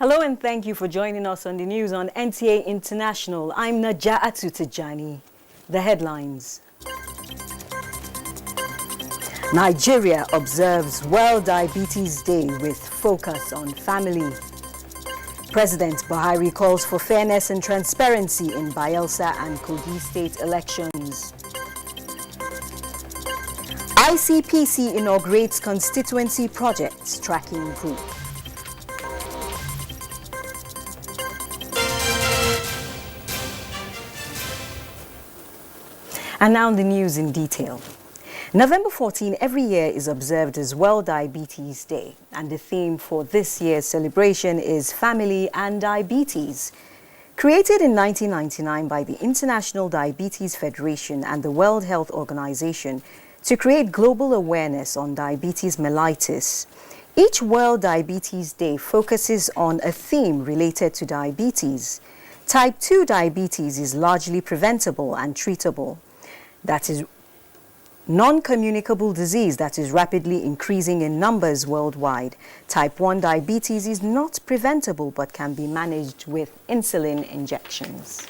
Hello and thank you for joining us on the news on NTA International. I'm Naja'atu Tijani. The headlines. Nigeria observes World Diabetes Day with focus on family. President Buhari calls for fairness and transparency in Bayelsa and Kogi state elections. ICPC inaugurates constituency projects tracking group. And now the news in detail. November 14 every year is observed as World Diabetes Day, and the theme for this year's celebration is Family and Diabetes. Created in 1999 by the International Diabetes Federation and the World Health Organization to create global awareness on diabetes mellitus, each World Diabetes Day focuses on a theme related to diabetes. Type 2 diabetes is largely preventable and treatable. That is non-communicable disease that is rapidly increasing in numbers worldwide. Type 1 diabetes is not preventable but can be managed with insulin injections.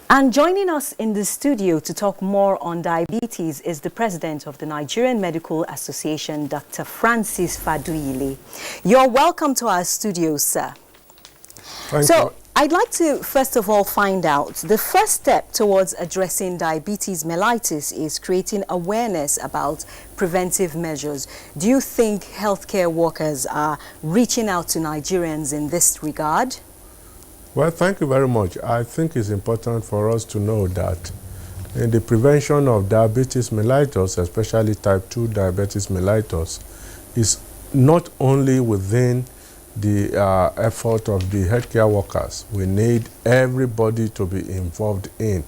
And joining us in the studio to talk more on diabetes is the president of the Nigerian Medical Association, Dr. Francis Faduyile. You're welcome to our studio, sir. Thank you. I'd like to first of all find out the first step towards addressing diabetes mellitus is creating awareness about preventive measures. Do you think healthcare workers are reaching out to Nigerians in this regard? Well, thank you very much. I think it's important for us to know that in the prevention of diabetes mellitus, especially type 2 diabetes mellitus, is not only within the effort of the healthcare workers. We need everybody to be involved in.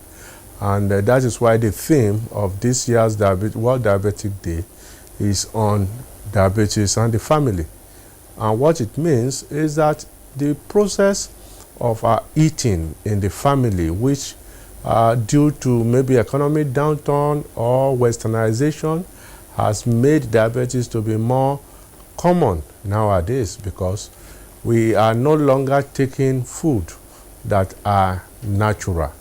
And that is why the theme of this year's World Diabetic Day is on diabetes and the family. And what it means is that the process of eating in the family, which due to maybe economic downturn or westernization, has made diabetes to be more common nowadays, because we are no longer taking food that are natural.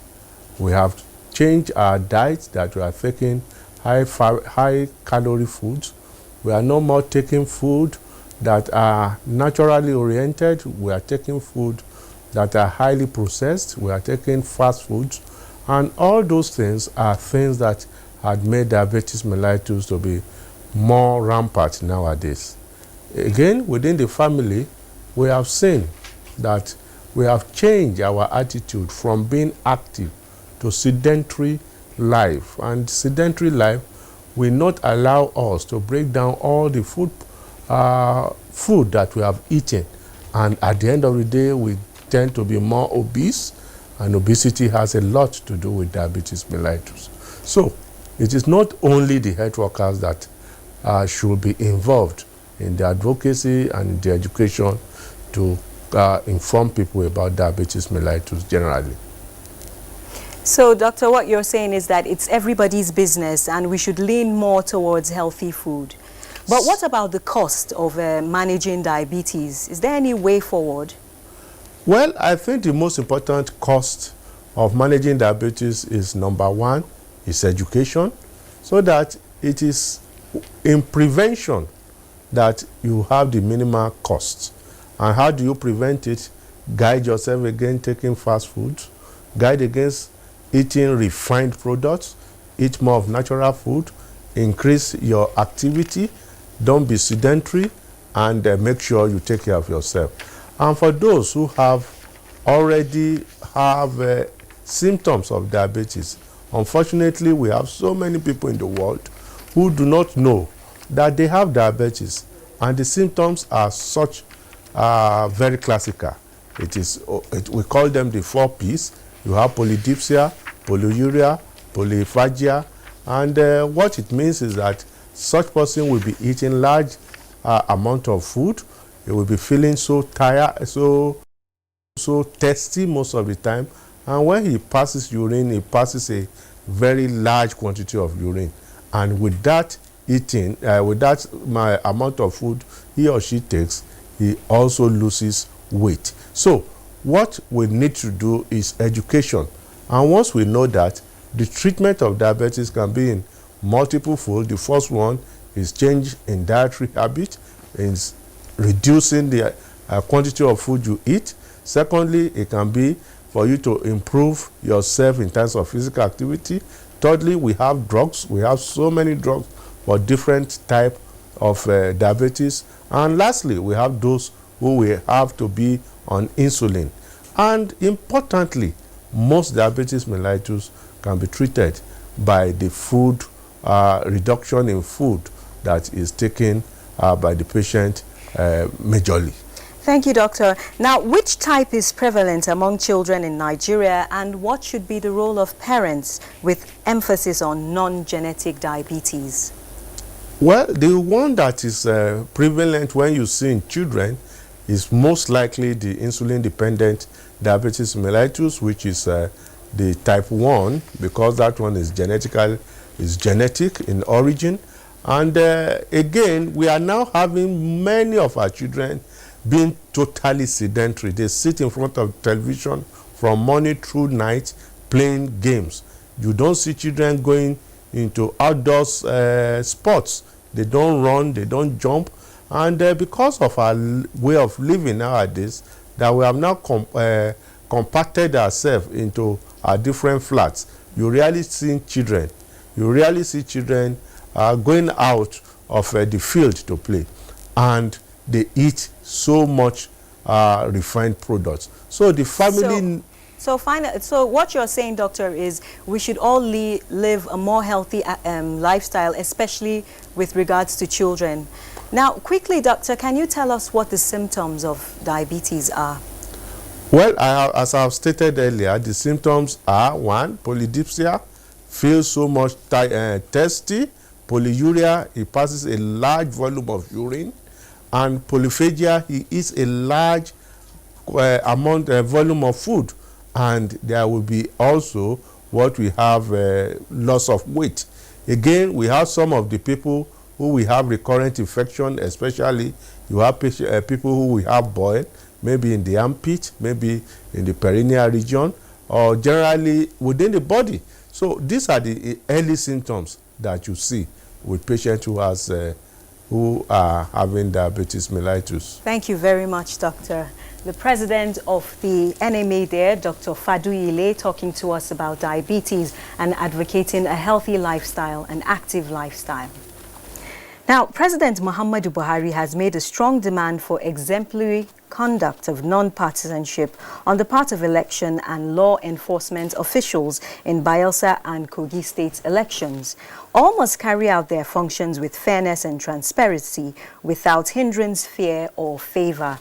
We have changed our diet, that we are taking high calorie foods. We are no more taking food that are naturally oriented. We are taking food that are highly processed. We are taking fast foods, and all those things are things that had made diabetes mellitus to be more rampant nowadays. Again, within the family, we have seen that we have changed our attitude from being active to sedentary life. And sedentary life will not allow us to break down all the food that we have eaten. And at the end of the day, we tend to be more obese, and obesity has a lot to do with diabetes mellitus. So it is not only the health workers that should be involved in the advocacy and the education to inform people about diabetes mellitus generally. So, Doctor, what you're saying is that it's everybody's business and we should lean more towards healthy food. But what about the cost of managing diabetes? Is there any way forward? Well, I think the most important cost of managing diabetes is, number one, is education, so that it is in prevention that you have the minimal costs. And how do you prevent it? Guide yourself against taking fast foods, guide against eating refined products, eat more of natural food, increase your activity, don't be sedentary, and make sure you take care of yourself. And for those who already have symptoms of diabetes, unfortunately, we have so many people in the world who do not know that they have diabetes, and the symptoms are such very classical. We call them the 4 Ps. You have polydipsia, polyuria, polyphagia, and what it means is that such person will be eating large amount of food. He will be feeling so tired, so thirsty most of the time, and when he passes urine, he passes a very large quantity of urine, and with that eating, with that amount of food he or she takes, he also loses weight. So what we need to do is education. And once we know that, the treatment of diabetes can be in multiple fold. The first one is change in dietary habit, is reducing the quantity of food you eat. Secondly, it can be for you to improve yourself in terms of physical activity. Thirdly, we have drugs. We have so many drugs for different type of diabetes. And lastly, we have those who will have to be on insulin. And importantly, most diabetes mellitus can be treated by the food reduction in food that is taken by the patient majorly. Thank you, Doctor. Now, which type is prevalent among children in Nigeria, and what should be the role of parents with emphasis on non-genetic diabetes? Well, the one that is prevalent when you see in children is most likely the insulin-dependent diabetes mellitus, which is the type 1, because that one is genetic in origin. And again, we are now having many of our children being totally sedentary. They sit in front of television from morning through night playing games. You don't see children going into outdoors sports. They don't run, they don't jump. And because of our way of living nowadays, that we have now compacted ourselves into our different flats, you rarely see children. You rarely see children going out of the field to play. And they eat so much refined products. So the family... So what you're saying, Doctor, is we should all live a more healthy lifestyle, especially with regards to children. Now, quickly, Doctor, can you tell us what the symptoms of diabetes are? Well, as I've stated earlier, the symptoms are: 1, polydipsia, feels so much thirsty; polyuria, he passes a large volume of urine; and polyphagia, he eats a large volume of food. And there will be also what we have loss of weight. Again, we have some of the people who will have recurrent infection, especially you have people who will have boil, maybe in the armpit, maybe in the perineal region, or generally within the body. So these are the early symptoms that you see with patients who are having diabetes mellitus. Thank you very much, Doctor. The president of the NMA there, Dr. Faduyile, talking to us about diabetes and advocating a healthy lifestyle, an active lifestyle. Now, President Muhammadu Buhari has made a strong demand for exemplary conduct of non-partisanship on the part of election and law enforcement officials in Bayelsa and Kogi state elections. All must carry out their functions with fairness and transparency without hindrance, fear, or favor.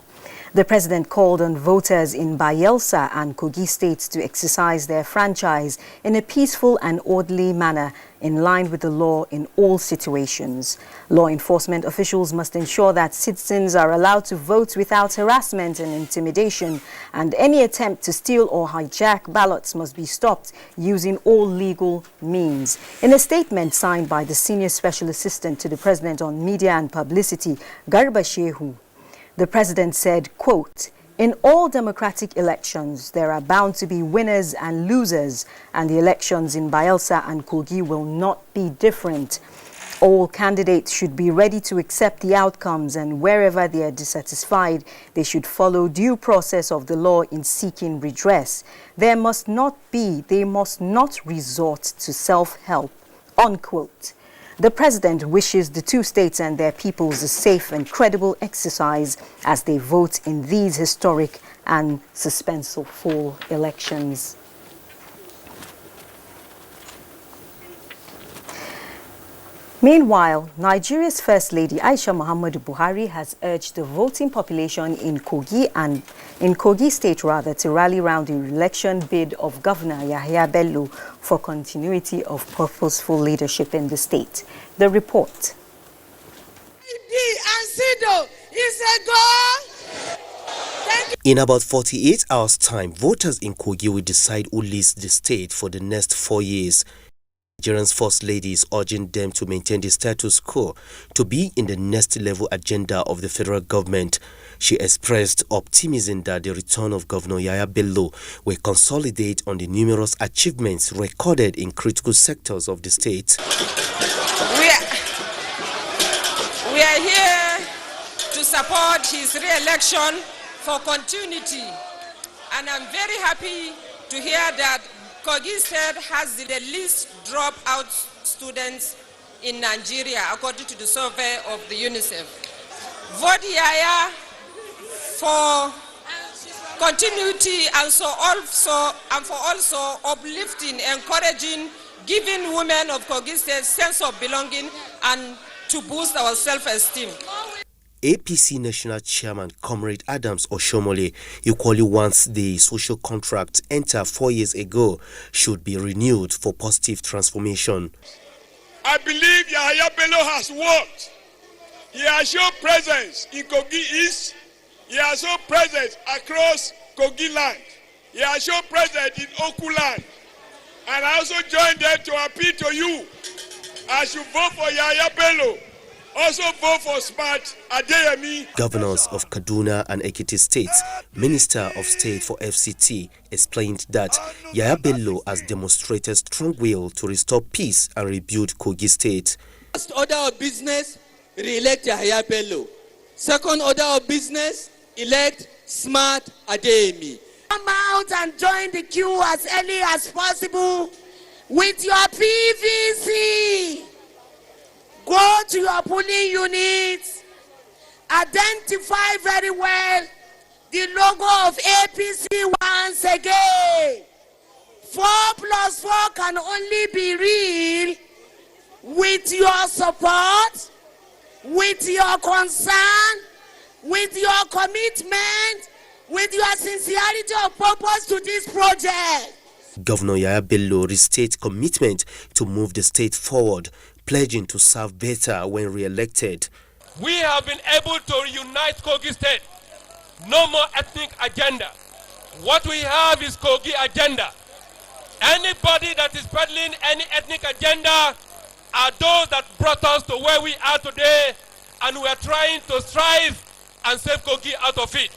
The president called on voters in Bayelsa and Kogi states to exercise their franchise in a peaceful and orderly manner in line with the law in all situations. Law enforcement officials must ensure that citizens are allowed to vote without harassment and intimidation, and any attempt to steal or hijack ballots must be stopped using all legal means. In a statement signed by the Senior Special Assistant to the President on Media and Publicity, Garba Shehu, the president said, quote, "In all democratic elections, there are bound to be winners and losers, and the elections in Bayelsa and Kogi will not be different. All candidates should be ready to accept the outcomes, and wherever they are dissatisfied, they should follow due process of the law in seeking redress. They must not resort to self-help," unquote. The president wishes the two states and their peoples a safe and credible exercise as they vote in these historic and suspenseful fall elections. Meanwhile, Nigeria's First Lady Aisha Muhammadu Buhari has urged the voting population in Kogi State to rally round the election bid of Governor Yahya Bello for continuity of purposeful leadership in the state. The report. In about 48 hours' time, voters in Kogi will decide who leads the state for the next 4 years. Nigeria's First Lady is urging them to maintain the status quo to be in the next level agenda of the federal government. She expressed optimism that the return of Governor Yahaya Bello will consolidate on the numerous achievements recorded in critical sectors of the state. We are here to support his re-election for continuity, and I'm very happy to hear that Kogi State has the least dropout students in Nigeria, according to the survey of the UNICEF. Vote Yaya for continuity and for also uplifting, encouraging, giving women of Kogi State sense of belonging and to boost our self-esteem. APC National Chairman Comrade Adams Oshomole equally wants the social contract entered 4 years ago should be renewed for positive transformation. I believe Yahaya Bello has worked. He has shown presence in Kogi East. He has shown presence across Kogi land. He has shown presence in Oku land. And I also join them to appeal to you. As you vote for Yahaya Bello, also vote for Smart Adeyemi. Governors of Kaduna and Ekiti states, Minister of State for FCT, explained that Yahaya Bello has demonstrated strong will to restore peace and rebuild Kogi State. First order of business, re-elect Yahaya Bello. Second order of business, elect Smart Adeyemi. Come out and join the queue as early as possible with your PVC. Go to your polling units, identify very well the logo of APC once again. 4+4 can only be real with your support, with your concern, with your commitment, with your sincerity of purpose to this project. Governor Yahaya Bello restated commitment to move the state forward, pledging to serve better when re-elected. We have been able to reunite Kogi State. No more ethnic agenda. What we have is Kogi agenda. Anybody that is peddling any ethnic agenda are those that brought us to where we are today, and we are trying to strive and save Kogi out of it.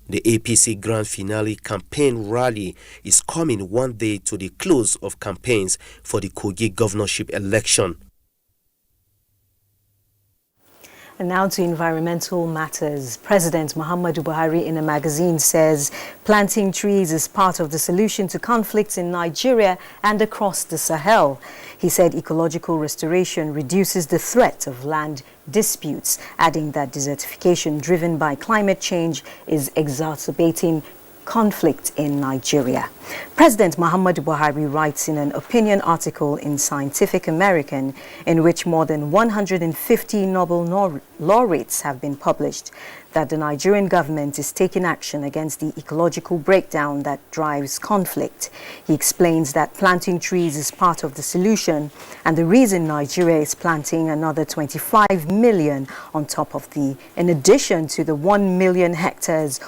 The APC Grand Finale campaign rally is coming one day to the close of campaigns for the Kogi governorship election. And now to environmental matters. President Muhammadu Buhari in a magazine says planting trees is part of the solution to conflicts in Nigeria and across the Sahel. He said ecological restoration reduces the threat of land disputes, adding that desertification driven by climate change is exacerbating conflict in Nigeria. President Muhammadu Buhari writes in an opinion article in Scientific American in which more than 150 Nobel laureates have been published that the Nigerian government is taking action against the ecological breakdown that drives conflict. He explains that planting trees is part of the solution and the reason Nigeria is planting another 25 million on top of in addition to the 1 million hectares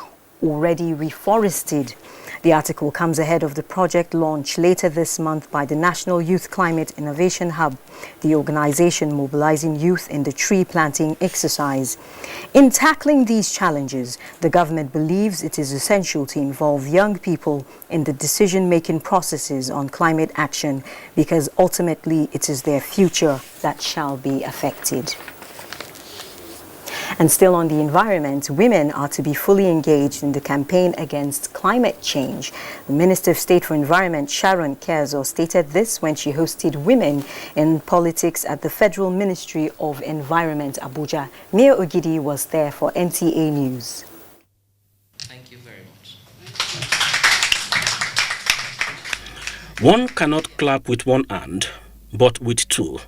already reforested. The article comes ahead of the project launch later this month by the National Youth Climate Innovation Hub, the organization mobilizing youth in the tree planting exercise. In tackling these challenges, the government believes it is essential to involve young people in the decision-making processes on climate action because ultimately it is their future that shall be affected. And still on the environment, women are to be fully engaged in the campaign against climate change. The Minister of State for Environment, Sharon Kezo, stated this when she hosted women in politics at the Federal Ministry of Environment, Abuja. Mia Ogidi was there for NTA News. Thank you very much. One cannot clap with one hand, but with two.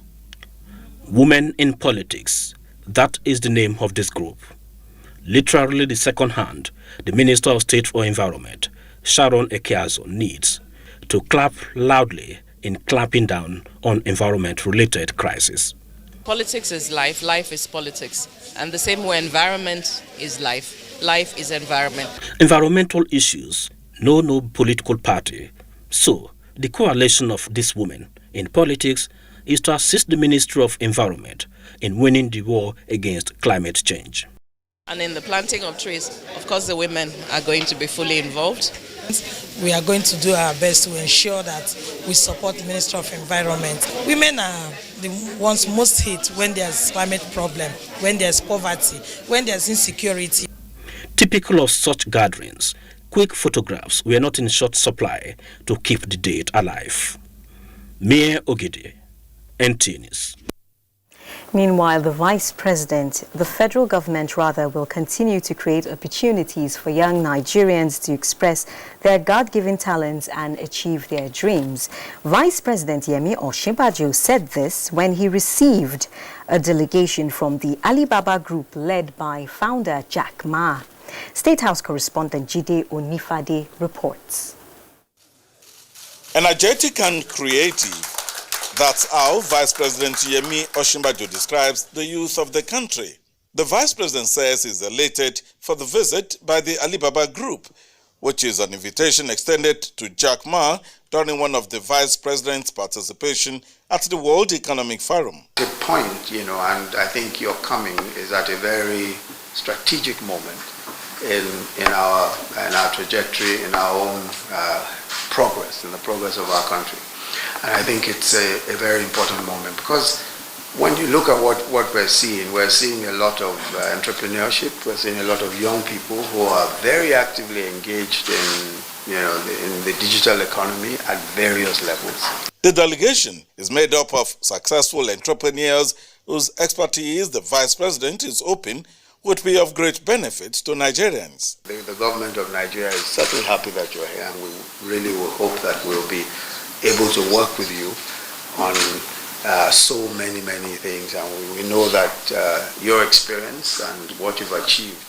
Women in Politics. That is the name of this group. Literally the second hand, the Minister of State for Environment, Sharon Kezo, needs to clap loudly in clamping down on environment-related crises. Politics is life, life is politics. And the same way environment is life, life is environment. Environmental issues know no political party. So, the coalition of these women in politics is to assist the Ministry of Environment in winning the war against climate change. And in the planting of trees, of course, the women are going to be fully involved. We are going to do our best to ensure that we support the Ministry of Environment. Women are the ones most hit when there's climate problem, when there's poverty, when there's insecurity. Typical of such gatherings, quick photographs were not in short supply to keep the date alive. Mie Ogide, NT News. Meanwhile, the federal government will continue to create opportunities for young Nigerians to express their God-given talents and achieve their dreams. Vice President Yemi Osinbajo said this when he received a delegation from the Alibaba Group led by founder Jack Ma. State House correspondent Jide Onifade reports. Energetic and creative. That's how Vice President Yemi Osinbajo describes the youth of the country. The Vice President says he's elated for the visit by the Alibaba Group, which is an invitation extended to Jack Ma during one of the Vice President's participation at the World Economic Forum. The point, and I think your coming is at a very strategic moment in our trajectory, in our own progress, in the progress of our country. And I think it's a very important moment because when you look at what we're seeing a lot of entrepreneurship, we're seeing a lot of young people who are very actively engaged in the digital economy at various levels. The delegation is made up of successful entrepreneurs whose expertise the Vice President is hoping would be of great benefit to Nigerians. The government of Nigeria is certainly happy that you're here, and we really will hope that we'll be able to work with you on so many things, and we know that your experience and what you've achieved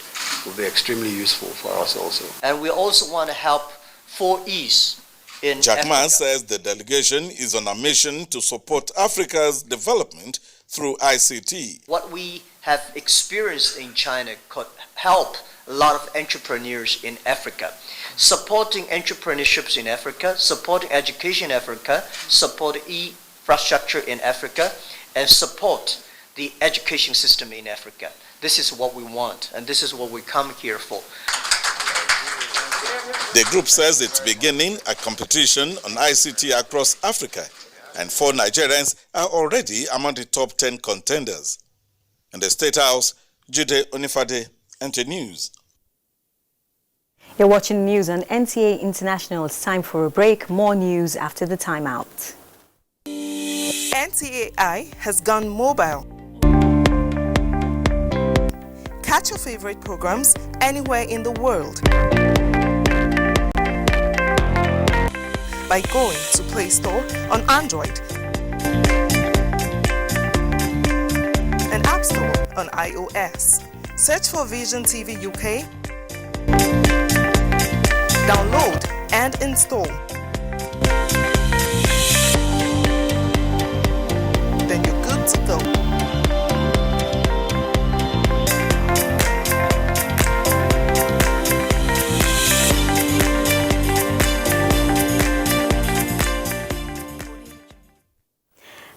will be extremely useful for us also. And we also want to help for ease in Jack Ma Africa. says the delegation is on a mission to support Africa's development through ICT. What we have experienced in China could help a lot of entrepreneurs in Africa. Supporting entrepreneurships in Africa, supporting education in Africa, support infrastructure in Africa, and support the education system in Africa. This is what we want, and this is what we come here for. The group says it's beginning a competition on ICT across Africa, and 4 Nigerians are already among the top 10 contenders. In the State House, Jide Onifade, NT News. You're watching news on NTA International. It's time for a break. More news after the timeout. NTAI has gone mobile. Catch your favorite programs anywhere in the world by going to Play Store on Android and App Store on iOS. Search for Vision TV UK. Download and install. Then you're good to go.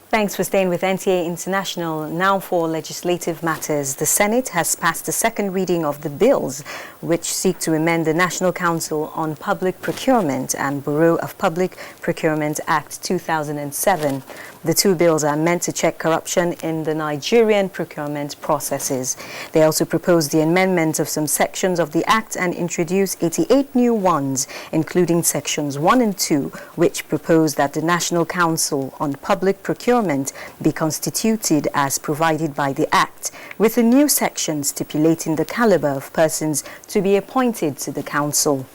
Thanks for staying with NTA International. Now for legislative matters. The Senate has passed the second reading of the bills which seek to amend the National Council on Public Procurement and Bureau of Public Procurement Act 2007. The 2 bills are meant to check corruption in the Nigerian procurement processes. They also propose the amendment of some sections of the Act and introduce 88 new ones, including sections 1 and 2, which propose that the National Council on Public Procurement be constituted as provided by the Act, with a new section stipulating the caliber of persons to be appointed to the Council.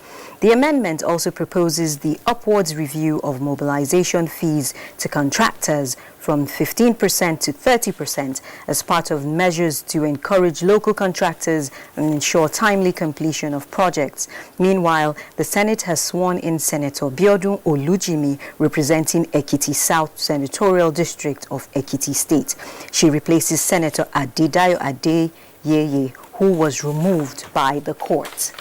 The amendment also proposes the upwards review of mobilization fees to contractors from 15% to 30% as part of measures to encourage local contractors and ensure timely completion of projects. Meanwhile, the Senate has sworn in Senator Biodun Olujimi, representing Ekiti South Senatorial District of Ekiti State. She replaces Senator Adedayo Adeyeye, who was removed by the court.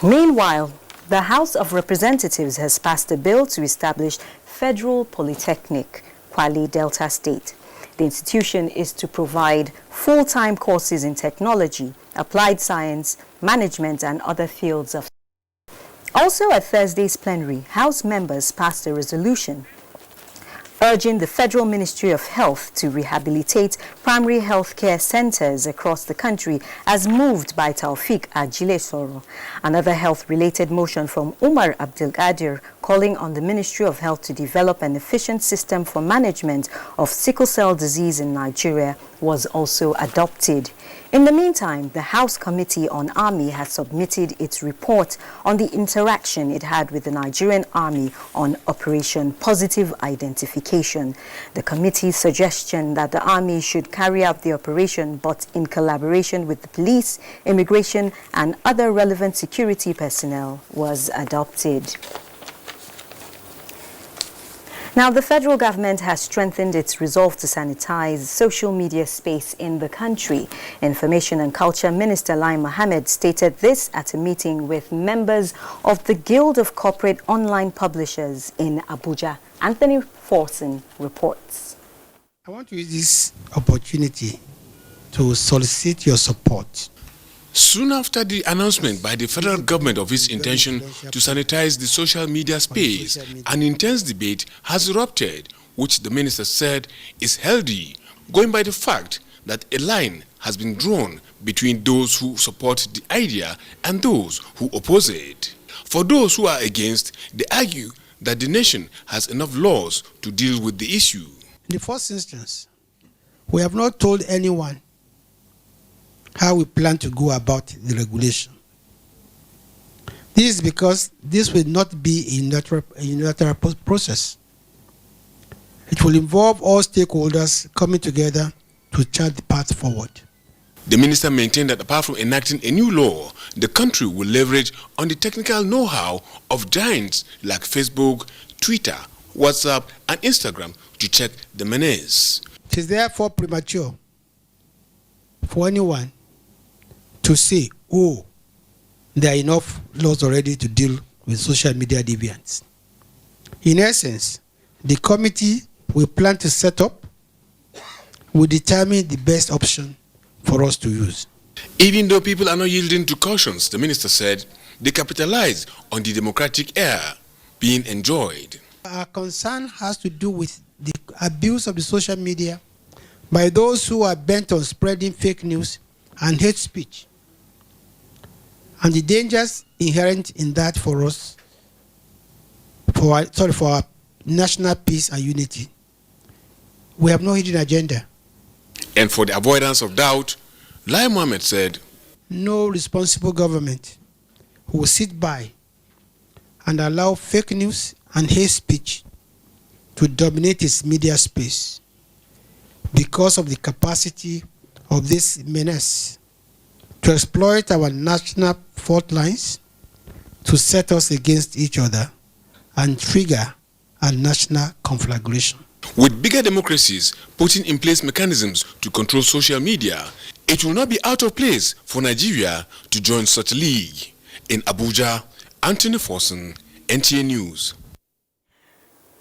Meanwhile, the House of Representatives has passed a bill to establish Federal Polytechnic, Kwale, Delta State. The institution is to provide full-time courses in technology, applied science, management, and other fields of. Also at Thursday's plenary, House members passed a resolution urging the Federal Ministry of Health to rehabilitate primary health care centers across the country as moved by Taufik Ajilesoro. Another health-related motion from Umar Abdelkadir calling on the Ministry of Health to develop an efficient system for management of sickle cell disease in Nigeria was also adopted. In the meantime, the House Committee on Army has submitted its report on the interaction it had with the Nigerian Army on Operation Positive Identification. The committee's suggestion that the Army should carry out the operation but in collaboration with the police, immigration and other relevant security personnel was adopted. Now, the federal government has strengthened its resolve to sanitize social media space in the country. Information and Culture Minister Lai Mohammed stated this at a meeting with members of the Guild of Corporate Online Publishers in Abuja. Anthony Forson reports. I want to use this opportunity to solicit your support. Soon after the announcement by the federal government of its intention to sanitize the social media space, an intense debate has erupted, which the minister said is healthy, going by the fact that a line has been drawn between those who support the idea and those who oppose it. For those who are against, they argue that the nation has enough laws to deal with the issue. In the first instance, we have not told anyone how we plan to go about the regulation. This is because this will not be a unilateral process. It will involve all stakeholders coming together to chart the path forward. The minister maintained that apart from enacting a new law, the country will leverage on the technical know-how of giants like Facebook, Twitter, WhatsApp, and Instagram to check the menace. It is therefore premature for anyone to say, oh, there are enough laws already to deal with social media deviants. In essence, the committee we plan to set up will determine the best option for us to use. Even though people are not yielding to cautions, the minister said, they capitalize on the democratic air being enjoyed. Our concern has to do with the abuse of the social media by those who are bent on spreading fake news and hate speech, and the dangers inherent in that for us, for our national peace and unity. We have no hidden agenda. And for the avoidance of doubt, Lai Mohammed said, no responsible government will sit by and allow fake news and hate speech to dominate its media space because of the capacity of this menace to exploit our national fault lines, to set us against each other and trigger a national conflagration. With bigger democracies putting in place mechanisms to control social media, it will not be out of place for Nigeria to join such a league. In Abuja, Anthony Forson, NTA News.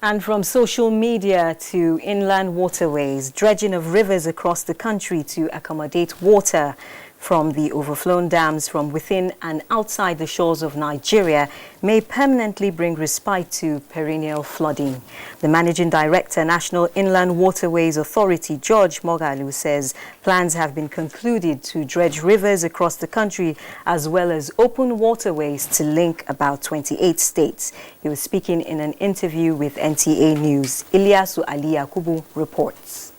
And from social media to inland waterways, dredging of rivers across the country to accommodate water from the overflown dams from within and outside the shores of Nigeria may permanently bring respite to perennial flooding. The Managing Director, National Inland Waterways Authority, George Mogalu, says plans have been concluded to dredge rivers across the country as well as open waterways to link about 28 states. He was speaking in an interview with NTA News. Ilyasu Ali Yakubu reports.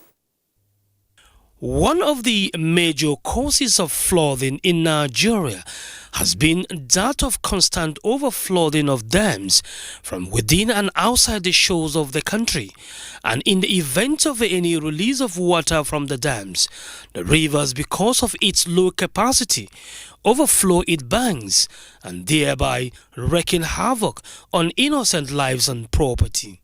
One of the major causes of flooding in Nigeria has been that of constant overflowing of dams from within and outside the shores of the country. And in the event of any release of water from the dams, the rivers, because of its low capacity, overflow its banks and thereby wreaking havoc on innocent lives and property.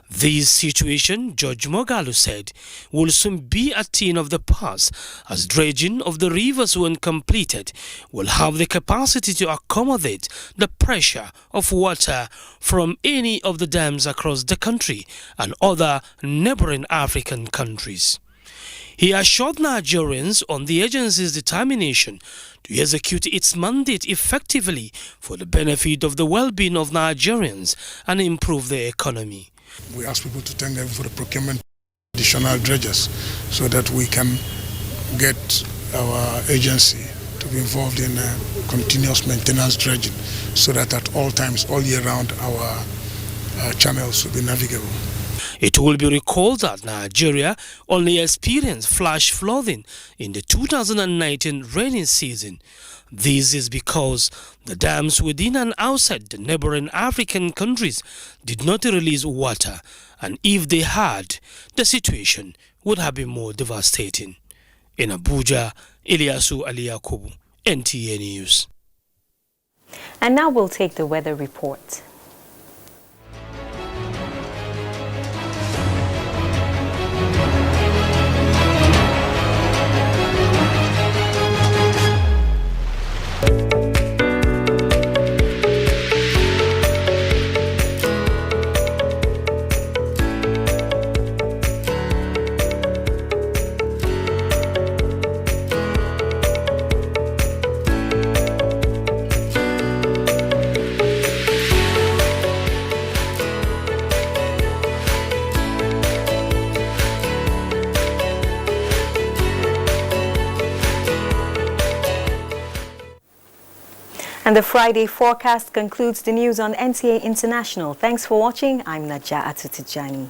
This situation, George Mogalu said, will soon be a thing of the past, as dredging of the rivers when completed will have the capacity to accommodate the pressure of water from any of the dams across the country and other neighboring African countries. He assured Nigerians on the agency's determination to execute its mandate effectively for the benefit of the well-being of Nigerians and improve their economy. We ask people to thank them for the procurement of additional dredgers so that we can get our agency to be involved in continuous maintenance dredging so that at all times, all year round, our channels will be navigable. It will be recalled that Nigeria only experienced flash flooding in the 2019 rainy season. This is because the dams within and outside the neighboring African countries did not release water, and if they had, the situation would have been more devastating. In Abuja, Ilyasu Aliyakubu, NTA News. And now we'll take the weather report. And the Friday forecast concludes the news on NTA International. Thanks for watching. I'm Najaa Atutijani.